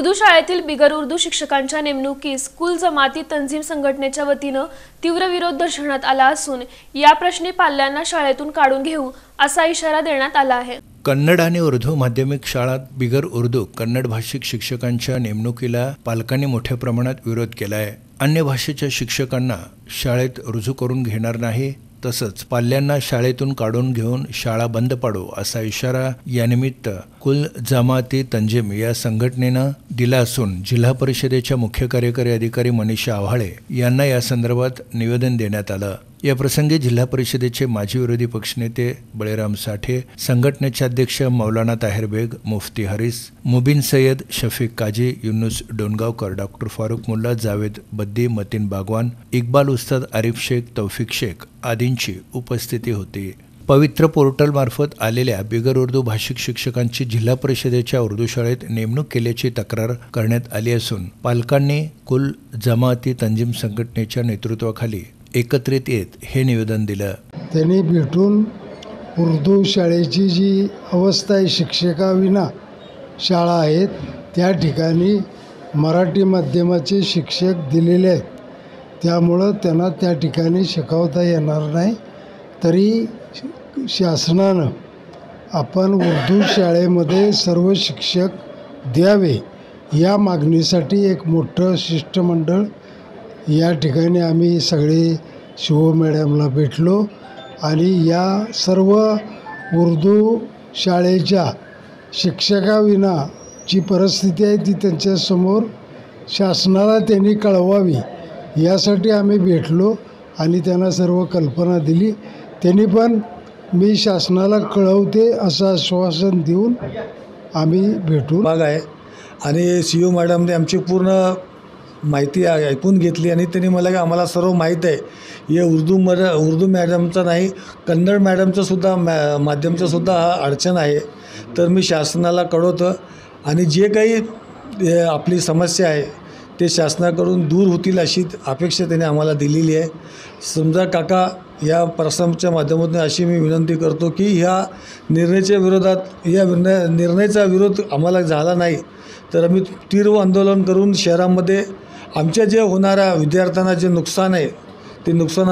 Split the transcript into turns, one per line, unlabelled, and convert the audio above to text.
उर्दू शाळेतील बिगर उर्दू शिक्षकांच्या नेमणुकीस कुल जमाती तंजीम संघटनेच्या वतीने तीव्र विरोध दर्शवण्यात आला असून या प्रश्नी पाल्यांना शाळेतून काढून घेऊ असा इशारा देण्यात आला आहे।
कन्नड आणि उर्दू माध्यमिक शाळात बिगर उर्दू कन्नड भाषिक शिक्षकांच्या नेमणुकीला पालकांनी मोठ्या प्रमाणात विरोध केला आहे। अन्य भाषेच्या शिक्षकांना शाळेत रुजू करून घेणार नाही, तसंच पाल्यांना शाळेतून काढून घेऊन शाळा बंद पाडू असा इशारा यानिमित्त कुल जमाती तंजीम या संघटनेनं दिला असून जिल्हा परिषदेच्या मुख्य कार्यकारी अधिकारी मनीषा आव्हाळे यांना या संदर्भात निवेदन देण्यात आलं। या प्रसंगी जिल्हा परिषदेचे माजी विरोधी पक्षनेते बळीराम साठे, संघटनेचे अध्यक्ष मौलाना ताहिर बेग, मुफ्ती हरीस, मुबीन सय्यद, शफीक काजी, युनुस डोनगावकर, डॉक्टर फारुक मुल्ला, जावेद बद्दी, मतीन बागवान, इक्बाल उस्ताद, आरिफ शेख, तौफिक शेख आदींची उपस्थिती होती। पवित्र पोर्टल मार्फत आलेल्या बिगर उर्दू भाषिक शिक्षकांची जिल्हा परिषदेच्या उर्दू शाळेत नेमणूक केल्याची तक्रार करण्यात आली असून पालकांनी कुल जमाती तंजीम संघटनेच्या नेतृत्वाखाली एकत्रित येत हे निवेदन दिलं।
त्यांनी भेटून उर्दू शाळेची जी अवस्था आहे, शिक्षकाविना शाळा आहेत, त्या ठिकाणी मराठी माध्यमाचे शिक्षक दिलेले आहेत, त्यामुळं त्यांना त्या ठिकाणी शिकवता येणार नाही। तरी शासनानं आपण उर्दू शाळेमध्ये सर्व शिक्षक द्यावे या मागणीसाठी एक मोठं शिष्टमंडळ या ठिकाणी आम्ही सगळे शिव मॅडमला भेटलो आणि या सर्व उर्दू शाळेच्या शिक्षकाविना जी परिस्थिती आहे ती त्यांच्यासमोर शासनाला त्यांनी कळवावी यासाठी आम्ही भेटलो आणि त्यांना सर्व कल्पना दिली। त्यांनी पण मी शासनाला कळवते असं आश्वासन देऊन आम्ही भेटून
आहे आणि शिव मॅडमने आमची पूर्ण माहिती ऐकून घेतली आणि त्यांनी मला आम्हाला सर्व माहीत आहे, हे उर्दू मॅडमचं नाही, कन्नड मॅडमचं सुद्धा माध्यमचं सुद्धा हा अडचण आहे। तर मी शासनाला कळवतो आणि जे काही आपली समस्या आहे ते शासनाकडून दूर होतील अशी अपेक्षा त्यांनी आम्हाला दिलेली आहे। समजा काका, या प्रसारच्या माध्यमातून अशी मी विनंती करतो की ह्या निर्णयाच्या विरोधात या निर्णयाचा विरोध आम्हाला झाला नाही तर आम्ही तीव्र आंदोलन करून शहरामध्ये आमच्या जे होणाऱ्या विद्यार्थ्यांना जे नुकसान आहे ते नुकसान